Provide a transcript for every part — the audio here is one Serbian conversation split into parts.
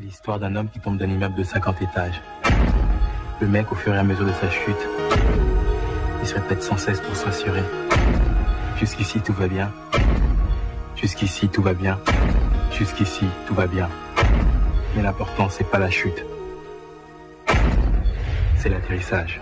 C'est l'histoire d'un homme qui tombe d'un immeuble de 50 étages. Le mec, au fur et à mesure de sa chute, il se répète sans cesse pour se rassurer. Jusqu'ici, tout va bien. Jusqu'ici, tout va bien. Jusqu'ici, tout va bien. Mais l'important, c'est pas la chute. C'est l'atterrissage.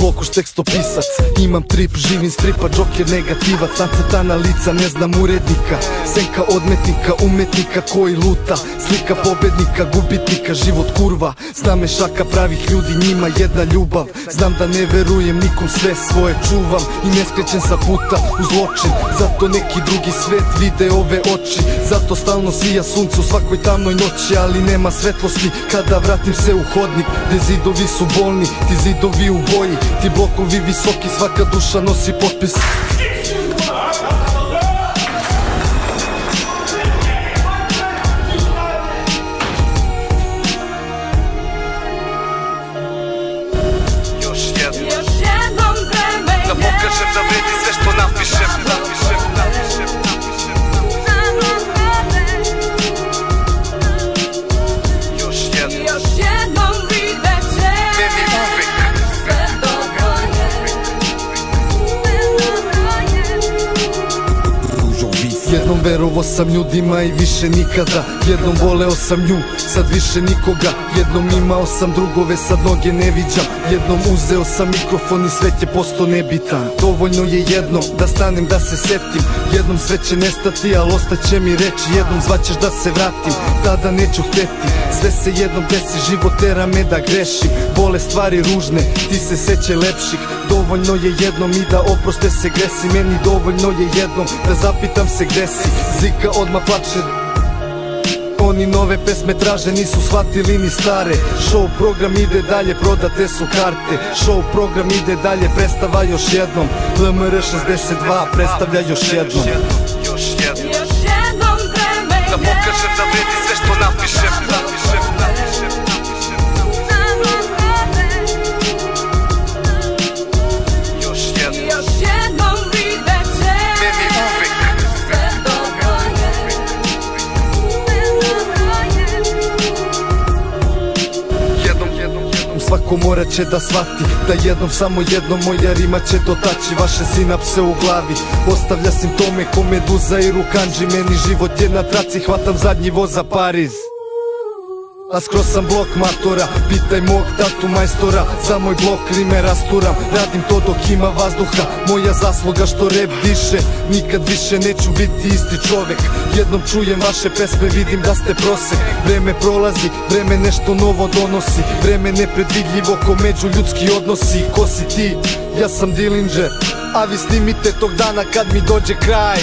Bokuš tekstopisac, imam trip, živim stripa, džoker negativac, nacrtana lica, ne znam urednika, senka odmetnika, umetnika koji luta, slika pobednika, gubitnika, život kurva, znam me šaka pravih ljudi, njima jedna ljubav, znam da ne verujem nikom, sve svoje čuvam i ne skrećem sa puta u zločin, zato neki drugi svet vide ove oči, zato stalno sija sunce u svakoj tamnoj noći, ali nema svetlosti kada vratim se u hodnik, gde zidovi su bolni, ti zidovi u boji, ti blokovi visoki, svaka duša nosi potpis. Još jednom vreme da pokažem da vredi sve što napišem. Još jednom vidjet će meni uvek. Jednom verovo sam ljudima i više nikada, jednom voleo sam nju, sad više nikoga, jednom imao sam drugove, sad mnoge ne viđam, jednom uzeo sam mikrofon i svet je posto nebitan. Dovoljno je jednom da stanem da se setim, jednom sve će nestati, al ostaće mi reći, jednom zvaćeš da se vratim, tada neću hteti, sve se jednom desi, život tera me da grešim, bole stvari ružne, ti se sećaj lepših, dovoljno je jednom i da oproste se gresi, meni dovoljno je jednom da zapitam se gde si, Zika odmah plače. Oni nove pesme traže, nisu shvatili ni stare. Show program ide dalje, prodate su karte. Show program ide dalje, predstava još jednom. LMR 62 predstavlja još jednom. Još jednom vreme da pokažem da vredi sve što napišem. Još jednom vidjet će meni uvek. Svako morat će da shvati da jednom, samo jednom moja rima će dotaći vaše sinapse u glavi. Ostavlja simptome ko meduza i rukanđi, meni život je na traci, hvatam zadnji voz za Pariz. A skroz sam blok matora, pitaj mog tatu majstora, za moj blok rime rasturam, radim to dok ima vazduha, moja zasluga što rep diše, nikad više neću biti isti čovek, jednom čujem vaše pesme, vidim da ste prosek, vreme prolazi, vreme nešto novo donosi, vreme nepredvidljivo ko međuljudski odnosi, ko si ti, ja sam Dillinger, a vi snimite tog dana kad mi dođe kraj.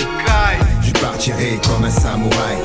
Žbaće ej kome samuraj,